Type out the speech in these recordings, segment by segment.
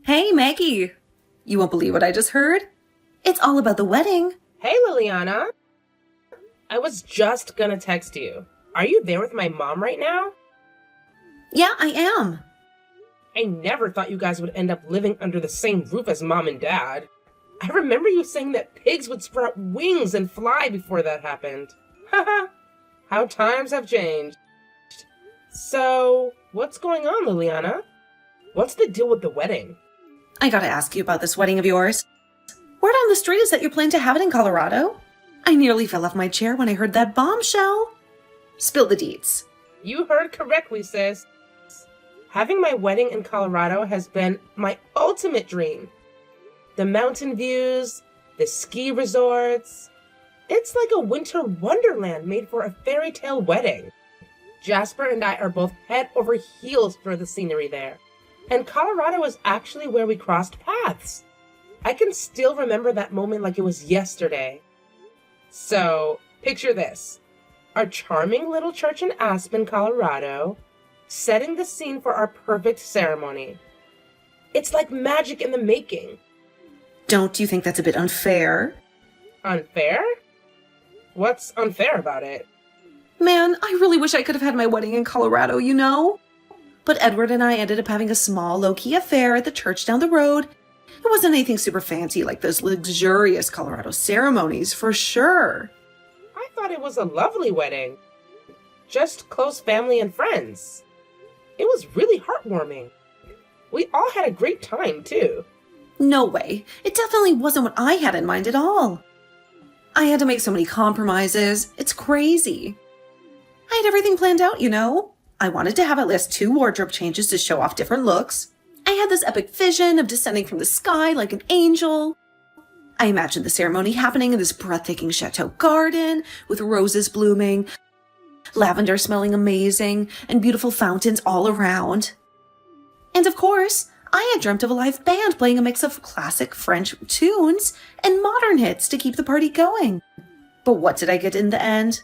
Hey, Maggie. You won't believe what I just heard. It's all about the wedding. Hey, Liliana. I was just gonna text you. Are you there with my mom right now? Yeah, I am. I never thought you guys would end up living under the same roof as mom and dad. I remember you saying that pigs would sprout wings and fly before that happened. Haha, how times have changed. So, what's going on, Liliana? What's the deal with the wedding? I gotta ask you about this wedding of yours. Word on the street is that you're planning to have it in Colorado. I nearly fell off my chair when I heard that bombshell. Spill the deets. You heard correctly, sis. Having my wedding in Colorado has been my ultimate dream. The mountain views, the ski resorts. It's like a winter wonderland made for a fairy tale wedding. Jasper and I are both head over heels for the scenery there. And Colorado is actually where we crossed paths. I can still remember that moment like it was yesterday. So, picture this. Our charming little church in Aspen, Colorado, setting the scene for our perfect ceremony. It's like magic in the making. Don't you think that's a bit unfair? Unfair? What's unfair about it? Man, I really wish I could have had my wedding in Colorado, you know? But Edward and I ended up having a small, low-key affair at the church down the road. It wasn't anything super fancy like those luxurious Colorado ceremonies, for sure. I thought it was a lovely wedding. Just close family and friends. It was really heartwarming. We all had a great time, too. No way. It definitely wasn't what I had in mind at all. I had to make so many compromises. It's crazy. I had everything planned out, you know? I wanted to have at least 2 wardrobe changes to show off different looks. I had this epic vision of descending from the sky like an angel. I imagined the ceremony happening in this breathtaking chateau garden with roses blooming, lavender smelling amazing, and beautiful fountains all around. And of course, I had dreamt of a live band playing a mix of classic French tunes and modern hits to keep the party going. But what did I get in the end?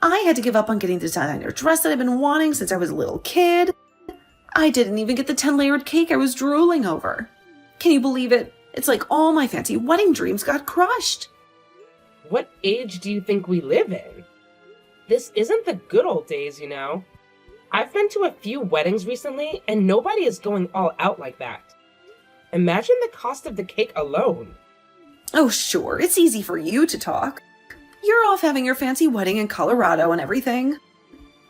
I had to give up on getting the designer dress that I've been wanting since I was a little kid. I didn't even get the 10-layered cake I was drooling over. Can you believe it? It's like all my fancy wedding dreams got crushed. What age do you think we live in? This isn't the good old days, you know. I've been to a few weddings recently, and nobody is going all out like that. Imagine the cost of the cake alone. Oh, sure, it's easy for you to talk. You're off having your fancy wedding in Colorado and everything.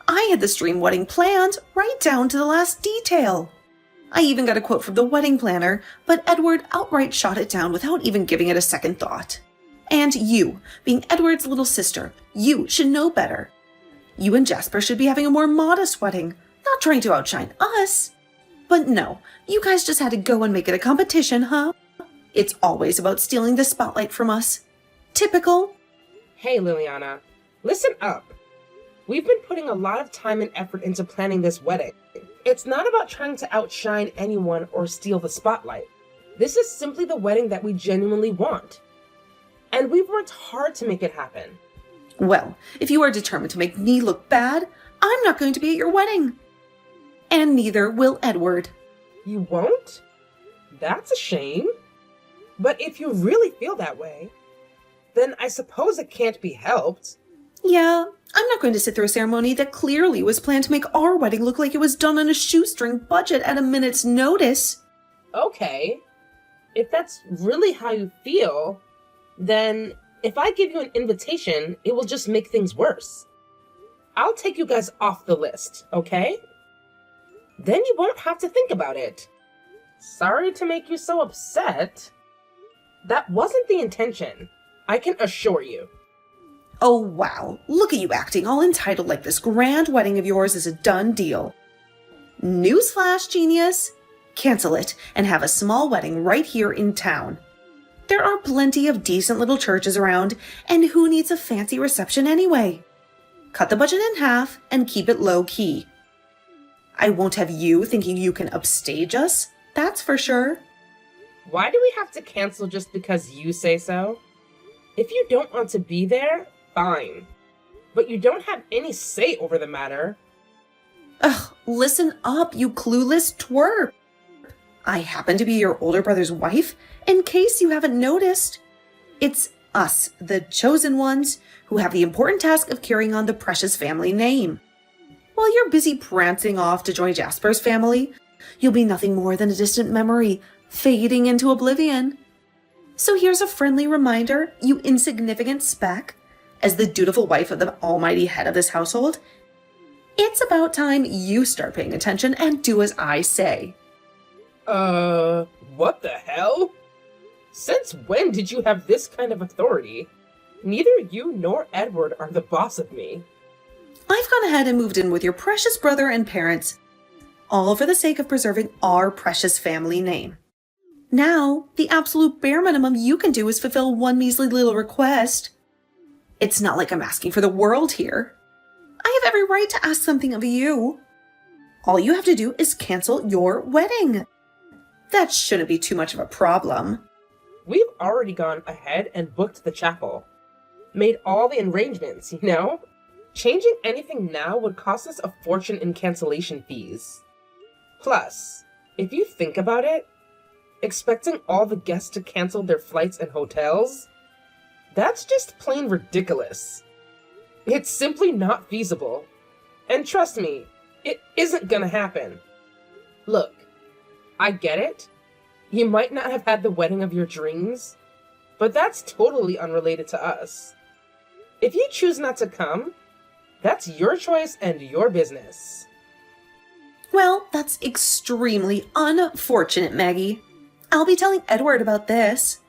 I had this dream wedding planned right down to the last detail. I even got a quote from the wedding planner, but Edward outright shot it down without even giving it a second thought. And you, being Edward's little sister, you should know better. You and Jasper should be having a more modest wedding, not trying to outshine us. But no, you guys just had to go and make it a competition, huh? It's always about stealing the spotlight from us. Typical. Hey, Liliana, listen up. We've been putting a lot of time and effort into planning this wedding. It's not about trying to outshine anyone or steal the spotlight. This is simply the wedding that we genuinely want. And we've worked hard to make it happen. Well, if you are determined to make me look bad, I'm not going to be at your wedding. And neither will Edward. You won't? That's a shame. But if you really feel that way, then I suppose it can't be helped. Yeah, I'm not going to sit through a ceremony that clearly was planned to make our wedding look like it was done on a shoestring budget at a minute's notice. Okay, if that's really how you feel, then if I give you an invitation, it will just make things worse. I'll take you guys off the list, okay? Then you won't have to think about it. Sorry to make you so upset. That wasn't the intention, I can assure you. Oh wow, look at you acting all entitled like this grand wedding of yours is a done deal. Newsflash, genius! Cancel it and have a small wedding right here in town. There are plenty of decent little churches around, and who needs a fancy reception anyway? Cut the budget in half and keep it low-key. I won't have you thinking you can upstage us, that's for sure. Why do we have to cancel just because you say so? If you don't want to be there, fine. But you don't have any say over the matter. Ugh, listen up, you clueless twerp. I happen to be your older brother's wife, in case you haven't noticed. It's us, the chosen ones, who have the important task of carrying on the precious family name. While you're busy prancing off to join Jasper's family, you'll be nothing more than a distant memory, fading into oblivion. So here's a friendly reminder, you insignificant speck. As the dutiful wife of the almighty head of this household, it's about time you start paying attention and do as I say. What the hell? Since when did you have this kind of authority? Neither you nor Edward are the boss of me. I've gone ahead and moved in with your precious brother and parents, all for the sake of preserving our precious family name. Now, the absolute bare minimum you can do is fulfill one measly little request. It's not like I'm asking for the world here. I have every right to ask something of you. All you have to do is cancel your wedding. That shouldn't be too much of a problem. We've already gone ahead and booked the chapel. Made all the arrangements, you know? Changing anything now would cost us a fortune in cancellation fees. Plus, if you think about it, expecting all the guests to cancel their flights and hotels, that's just plain ridiculous. It's simply not feasible. And trust me, it isn't gonna happen. Look, I get it. You might not have had the wedding of your dreams, but that's totally unrelated to us. If you choose not to come, that's your choice and your business. Well, that's extremely unfortunate, Maggie. I'll be telling Edward about this.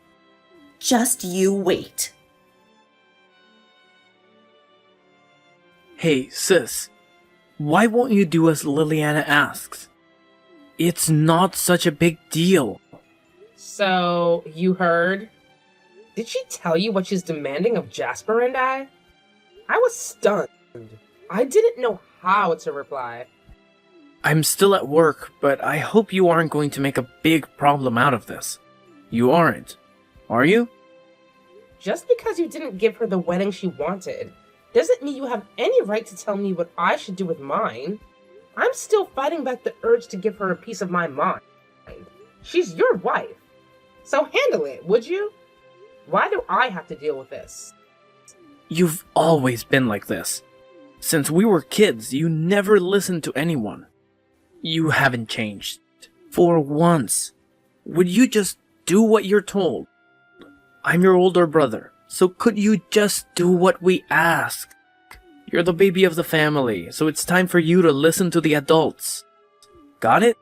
Just you wait. Hey, sis. Why won't you do as Liliana asks? It's not such a big deal. So, you heard? Did she tell you what she's demanding of Jasper and I? I was stunned. I didn't know how to reply. I'm still at work, but I hope you aren't going to make a big problem out of this. You aren't, are you? Just because you didn't give her the wedding she wanted doesn't mean you have any right to tell me what I should do with mine. I'm still fighting back the urge to give her a piece of my mind. She's your wife. So handle it, would you? Why do I have to deal with this? You've always been like this. Since we were kids, you never listened to anyone. You haven't changed. For once. Would you just do what you're told? I'm your older brother, so could you just do what we ask? You're the baby of the family, so it's time for you to listen to the adults. Got it?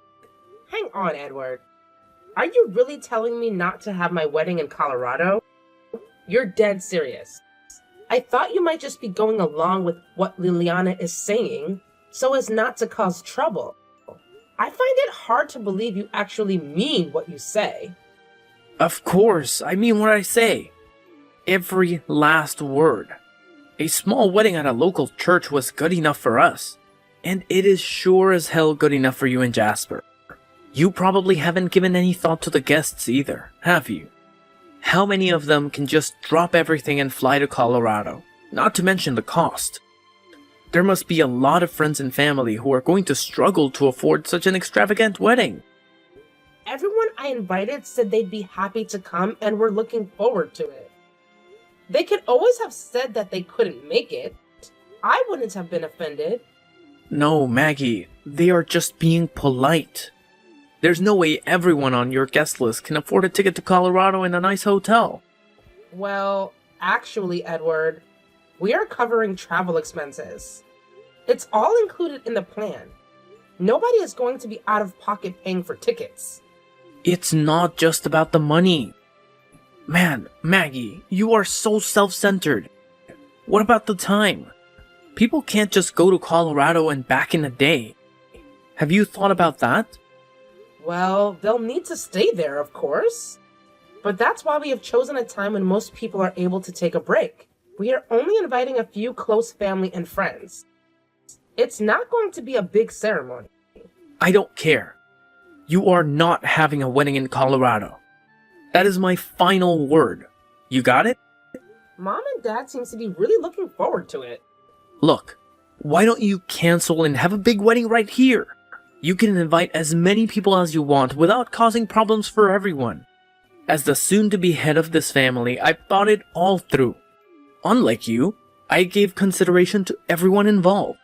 Hang on, Edward. Are you really telling me not to have my wedding in Colorado? You're dead serious. I thought you might just be going along with what Liliana is saying, so as not to cause trouble. I find it hard to believe you actually mean what you say. Of course, I mean what I say. Every last word. A small wedding at a local church was good enough for us. And it is sure as hell good enough for you and Jasper. You probably haven't given any thought to the guests either, have you? How many of them can just drop everything and fly to Colorado? Not to mention the cost. There must be a lot of friends and family who are going to struggle to afford such an extravagant wedding. Everyone I invited said they'd be happy to come and were looking forward to it. They could always have said that they couldn't make it. I wouldn't have been offended. No, Maggie, they are just being polite. There's no way everyone on your guest list can afford a ticket to Colorado in a nice hotel. Well, actually, Edward, we are covering travel expenses. It's all included in the plan. Nobody is going to be out of pocket paying for tickets. It's not just about the money. Man, Maggie, you are so self-centered. What about the time? People can't just go to Colorado and back in a day. Have you thought about that? Well, they'll need to stay there, of course. But that's why we have chosen a time when most people are able to take a break. We are only inviting a few close family and friends. It's not going to be a big ceremony. I don't care. You are not having a wedding in Colorado. That is my final word. You got it? Mom and Dad seems to be really looking forward to it. Look, why don't you cancel and have a big wedding right here? You can invite as many people as you want without causing problems for everyone. As the soon-to-be head of this family, I thought it all through. Unlike you, I gave consideration to everyone involved.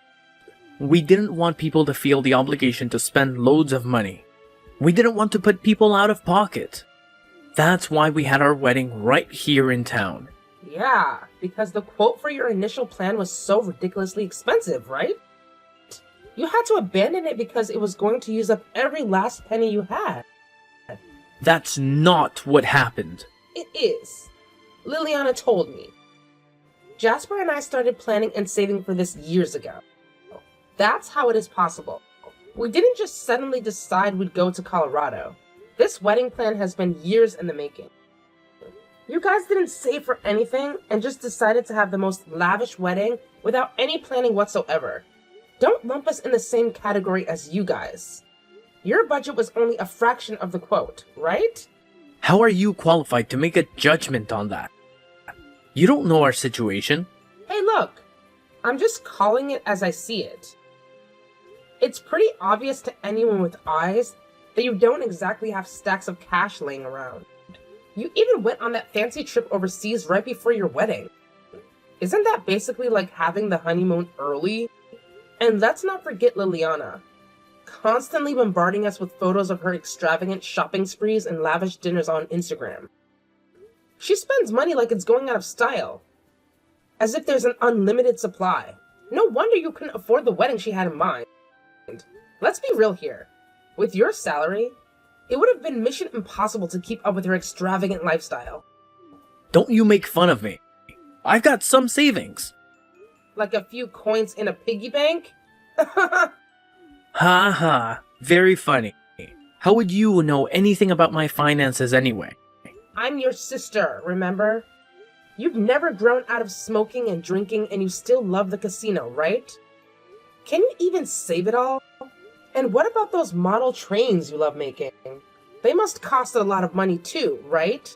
We didn't want people to feel the obligation to spend loads of money. We didn't want to put people out of pocket. That's why we had our wedding right here in town. Yeah, because the quote for your initial plan was so ridiculously expensive, right? You had to abandon it because it was going to use up every last penny you had. That's not what happened. It is. Liliana told me. Jasper and I started planning and saving for this years ago. That's how it is possible. We didn't just suddenly decide we'd go to Colorado. This wedding plan has been years in the making. You guys didn't save for anything and just decided to have the most lavish wedding without any planning whatsoever. Don't lump us in the same category as you guys. Your budget was only a fraction of the quote, right? How are you qualified to make a judgment on that? You don't know our situation. Hey, look. I'm just calling it as I see it. It's pretty obvious to anyone with eyes that you don't exactly have stacks of cash laying around. You even went on that fancy trip overseas right before your wedding. Isn't that basically like having the honeymoon early? And let's not forget Liliana, constantly bombarding us with photos of her extravagant shopping sprees and lavish dinners on Instagram. She spends money like it's going out of style, as if there's an unlimited supply. No wonder you couldn't afford the wedding she had in mind. Let's be real here. With your salary, it would have been mission impossible to keep up with her extravagant lifestyle. Don't you make fun of me. I've got some savings. Like a few coins in a piggy bank? Ha ha, very funny. How would you know anything about my finances anyway? I'm your sister, remember? You've never grown out of smoking and drinking and you still love the casino, right? Can you even save it all? And what about those model trains you love making? They must cost a lot of money too, right?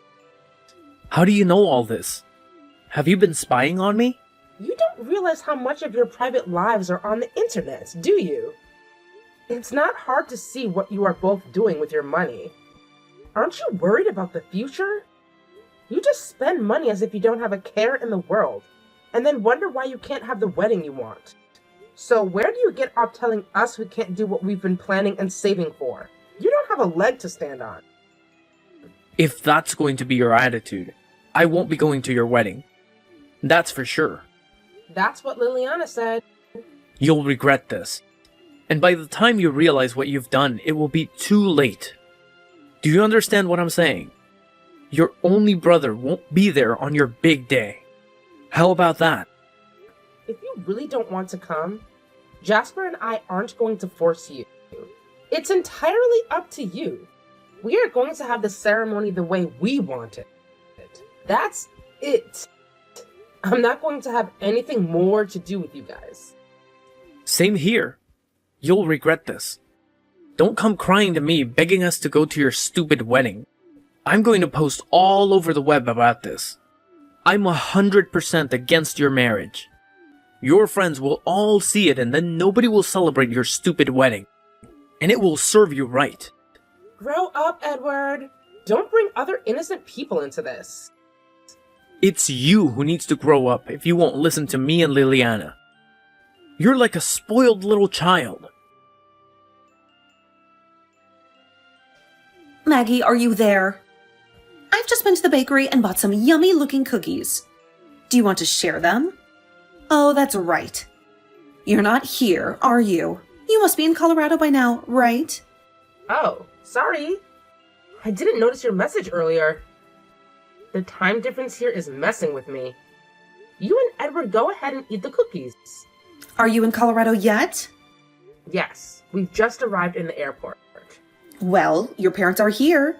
How do you know all this? Have you been spying on me? You don't realize how much of your private lives are on the internet, do you? It's not hard to see what you are both doing with your money. Aren't you worried about the future? You just spend money as if you don't have a care in the world, and then wonder why you can't have the wedding you want. So where do you get off telling us we can't do what we've been planning and saving for? You don't have a leg to stand on. If that's going to be your attitude, I won't be going to your wedding. That's for sure. That's what Liliana said. You'll regret this. And by the time you realize what you've done, it will be too late. Do you understand what I'm saying? Your only brother won't be there on your big day. How about that? If you really don't want to come, Jasper and I aren't going to force you. It's entirely up to you. We are going to have the ceremony the way we want it. That's it. I'm not going to have anything more to do with you guys. Same here. You'll regret this. Don't come crying to me begging us to go to your stupid wedding. I'm going to post all over the web about this. I'm 100% against your marriage. Your friends will all see it and then nobody will celebrate your stupid wedding. And it will serve you right. Grow up, Edward. Don't bring other innocent people into this. It's you who needs to grow up if you won't listen to me and Liliana. You're like a spoiled little child. Maggie, are you there? I've just been to the bakery and bought some yummy-looking cookies. Do you want to share them? Oh, that's right. You're not here, are you? You must be in Colorado by now, right? Oh, sorry. I didn't notice your message earlier. The time difference here is messing with me. You and Edward go ahead and eat the cookies. Are you in Colorado yet? Yes, we've just arrived in the airport. Well, your parents are here.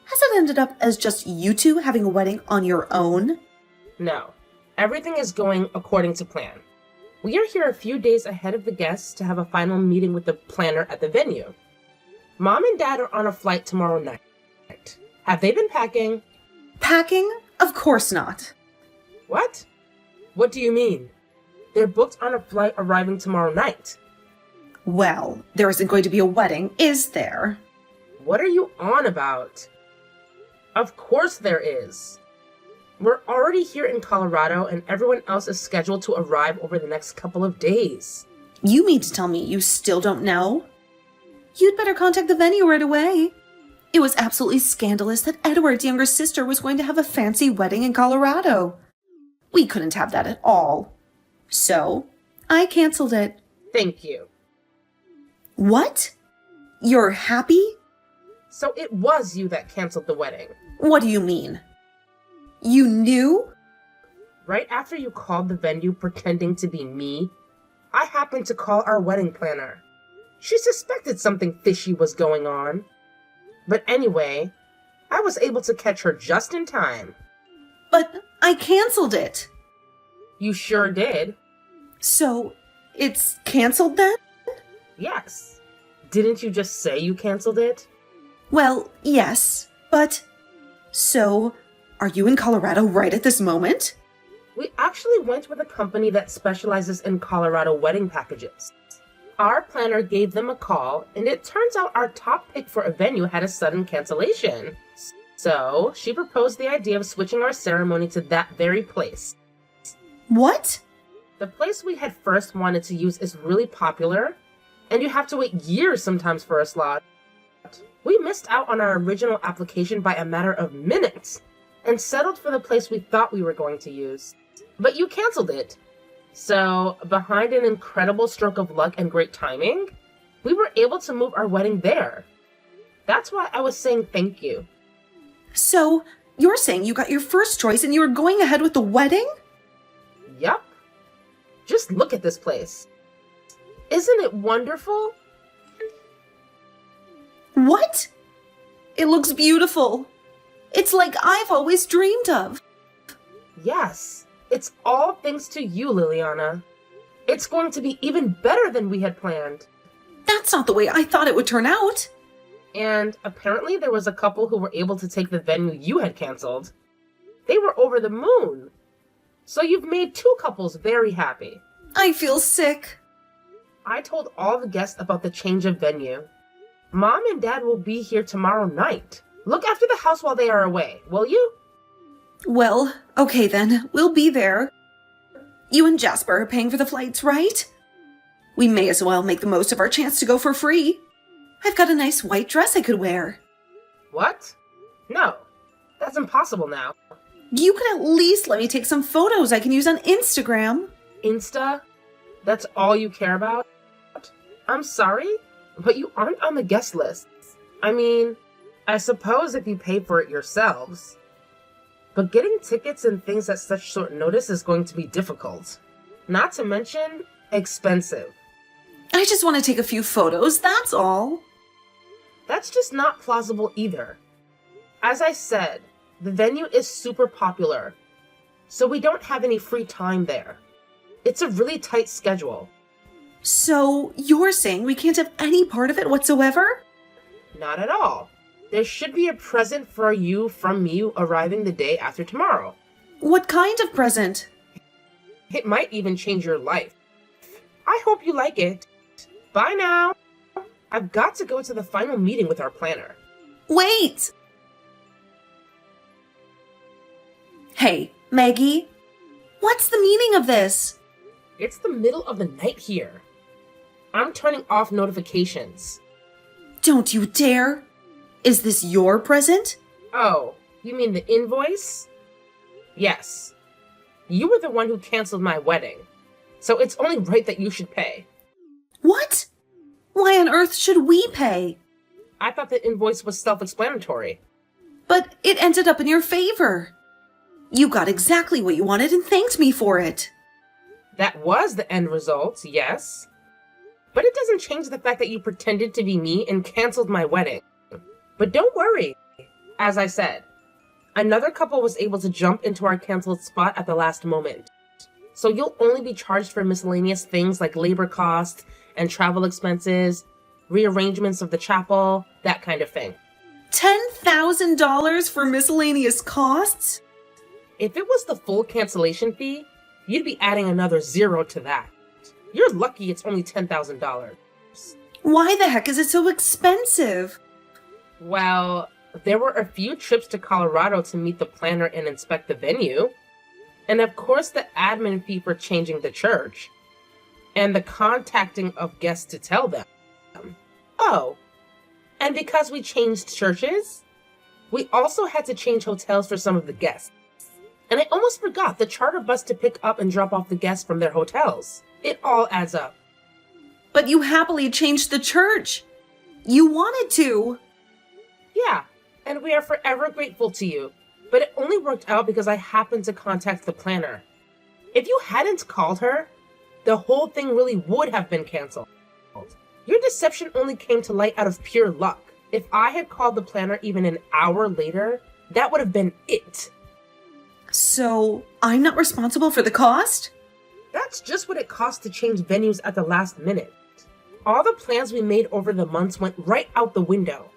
Has it ended up as just you two having a wedding on your own? No, everything is going according to plan. We are here a few days ahead of the guests to have a final meeting with the planner at the venue. Mom and Dad are on a flight tomorrow night. Have they been packing? Packing? Of course not. What? What do you mean? They're booked on a flight arriving tomorrow night. Well, there isn't going to be a wedding, is there? What are you on about? Of course there is. We're already here in Colorado and everyone else is scheduled to arrive over the next couple of days. You mean to tell me you still don't know? You'd better contact the venue right away. It was absolutely scandalous that Edward's younger sister was going to have a fancy wedding in Colorado. We couldn't have that at all. So, I canceled it. Thank you. What? You're happy? So it was you that canceled the wedding. What do you mean? You knew? Right after you called the venue pretending to be me, I happened to call our wedding planner. She suspected something fishy was going on. But anyway, I was able to catch her just in time. But I canceled it. You sure did. So, it's canceled then? Yes. Didn't you just say you canceled it? Well, yes, but... So, are you in Colorado right at this moment? We actually went with a company that specializes in Colorado wedding packages. Our planner gave them a call, and it turns out our top pick for a venue had a sudden cancellation. So, she proposed the idea of switching our ceremony to that very place. What? The place we had first wanted to use is really popular, and you have to wait years sometimes for a slot. We missed out on our original application by a matter of minutes, and settled for the place we thought we were going to use. But you canceled it. So, behind an incredible stroke of luck and great timing, we were able to move our wedding there. That's why I was saying thank you. So, you're saying you got your first choice and you were going ahead with the wedding? Yup. Just look at this place. Isn't it wonderful? What? It looks beautiful. It's like I've always dreamed of. Yes. It's all thanks to you, Liliana. It's going to be even better than we had planned. That's not the way I thought it would turn out. And apparently there was a couple who were able to take the venue you had canceled. They were over the moon. So you've made two couples very happy. I feel sick. I told all the guests about the change of venue. Mom and Dad will be here tomorrow night. Look after the house while they are away, will you? Well, okay then, we'll be there. You and Jasper are paying for the flights, right? We may as well make the most of our chance to go for free. I've got a nice white dress I could wear. What? No, that's impossible now. You could at least let me take some photos I can use on Instagram. Insta? That's all you care about? I'm sorry, but you aren't on the guest list. I mean, I suppose if you pay for it yourselves. But getting tickets and things at such short notice is going to be difficult. Not to mention, expensive. I just want to take a few photos, that's all. That's just not plausible either. As I said, the venue is super popular, so we don't have any free time there. It's a really tight schedule. So, you're saying we can't have any part of it whatsoever? Not at all. There should be a present for you from me arriving the day after tomorrow. What kind of present? It might even change your life. I hope you like it. Bye now. I've got to go to the final meeting with our planner. Wait! Hey, Maggie. What's the meaning of this? It's the middle of the night here. I'm turning off notifications. Don't you dare! Is this your present? Oh, you mean the invoice? Yes. You were the one who canceled my wedding, so it's only right that you should pay. What? Why on earth should we pay? I thought the invoice was self-explanatory. But it ended up in your favor. You got exactly what you wanted and thanked me for it. That was the end result, yes. But it doesn't change the fact that you pretended to be me and canceled my wedding. But don't worry. As I said, another couple was able to jump into our canceled spot at the last moment. So you'll only be charged for miscellaneous things like labor costs and travel expenses, rearrangements of the chapel, that kind of thing. $10,000 for miscellaneous costs? If it was the full cancellation fee, you'd be adding another zero to that. You're lucky it's only $10,000. Why the heck is it so expensive? Well, there were a few trips to Colorado to meet the planner and inspect the venue. And of course, the admin fee for changing the church. And the contacting of guests to tell them. Oh, and because we changed churches, we also had to change hotels for some of the guests. And I almost forgot the charter bus to pick up and drop off the guests from their hotels. It all adds up. But you happily changed the church. You wanted to. Yeah, and we are forever grateful to you. But it only worked out because I happened to contact the planner. If you hadn't called her, the whole thing really would have been canceled. Your deception only came to light out of pure luck. If I had called the planner even an hour later, that would have been it. So, I'm not responsible for the cost? That's just what it cost to change venues at the last minute. All the plans we made over the months went right out the window.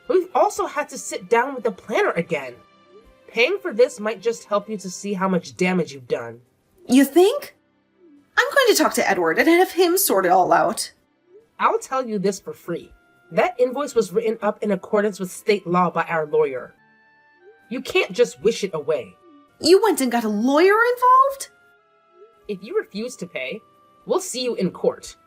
We've also had to sit down with the planner again. Paying for this might just help you to see how much damage you've done. You think? I'm going to talk to Edward and have him sort it all out. I'll tell you this for free. That invoice was written up in accordance with state law by our lawyer. You can't just wish it away. You went and got a lawyer involved? If you refuse to pay, we'll see you in court.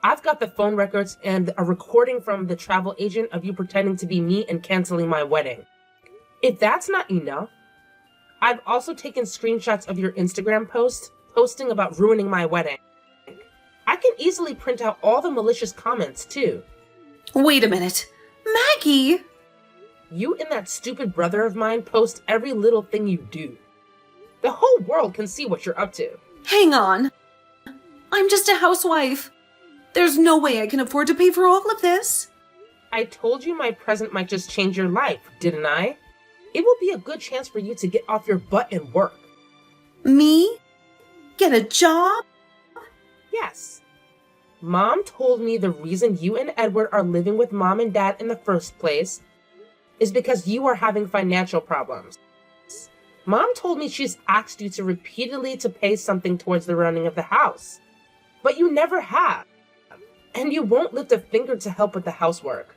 I've got the phone records and a recording from the travel agent of you pretending to be me and canceling my wedding. If that's not enough, I've also taken screenshots of your Instagram post posting about ruining my wedding. I can easily print out all the malicious comments too. Wait a minute. Maggie! You and that stupid brother of mine post every little thing you do. The whole world can see what you're up to. Hang on. I'm just a housewife. There's no way I can afford to pay for all of this. I told you my present might just change your life, didn't I? It will be a good chance for you to get off your butt and work. Me? Get a job? Yes. Mom told me the reason you and Edward are living with Mom and Dad in the first place is because you are having financial problems. Mom told me she's asked you to repeatedly to pay something towards the running of the house, but you never have, and you won't lift a finger to help with the housework.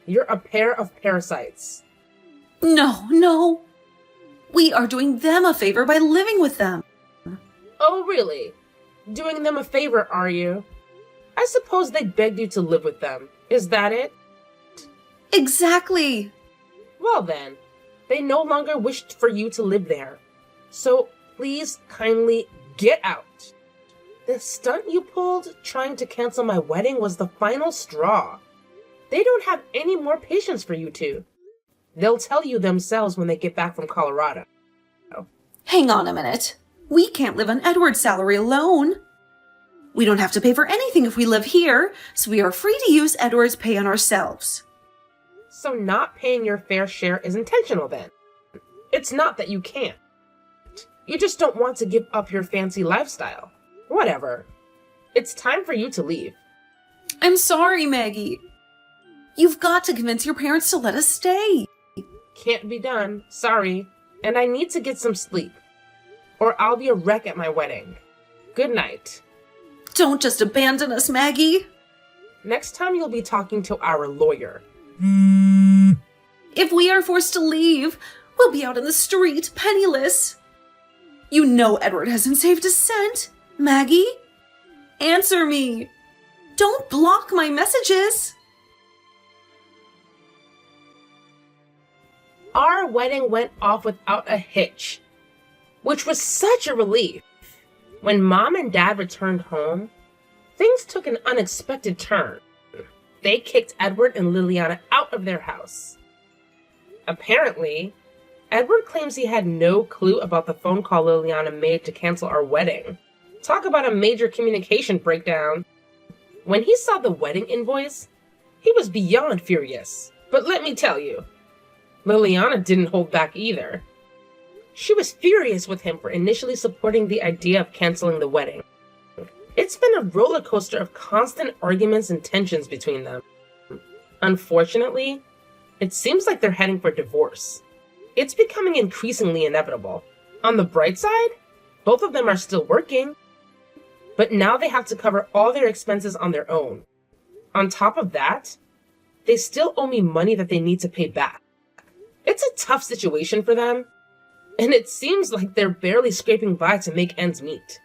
You're a pair of parasites. No. We are doing them a favor by living with them. Oh, really? Doing them a favor, are you? I suppose they begged you to live with them. Is that it? Exactly. Well then, they no longer wished for you to live there. So please kindly get out. The stunt you pulled trying to cancel my wedding was the final straw. They don't have any more patience for you two. They'll tell you themselves when they get back from Colorado. Hang on a minute. We can't live on Edward's salary alone. We don't have to pay for anything if we live here, so we are free to use Edward's pay on ourselves. So not paying your fair share is intentional then. It's not that you can't. You just don't want to give up your fancy lifestyle. Whatever. It's time for you to leave. I'm sorry, Maggie. You've got to convince your parents to let us stay. Can't be done. Sorry. And I need to get some sleep. Or I'll be a wreck at my wedding. Good night. Don't just abandon us, Maggie. Next time you'll be talking to our lawyer. If we are forced to leave, we'll be out in the street, penniless. You know Edward hasn't saved a cent. Maggie? Answer me. Don't block my messages. Our wedding went off without a hitch, which was such a relief. When Mom and Dad returned home, things took an unexpected turn. They kicked Edward and Liliana out of their house. Apparently, Edward claims he had no clue about the phone call Liliana made to cancel our wedding. Talk about a major communication breakdown. When he saw the wedding invoice, he was beyond furious. But let me tell you, Liliana didn't hold back either. She was furious with him for initially supporting the idea of canceling the wedding. It's been a roller coaster of constant arguments and tensions between them. Unfortunately, it seems like they're heading for divorce. It's becoming increasingly inevitable. On the bright side, both of them are still working, but now they have to cover all their expenses on their own. On top of that, they still owe me money that they need to pay back. It's a tough situation for them, and it seems like they're barely scraping by to make ends meet.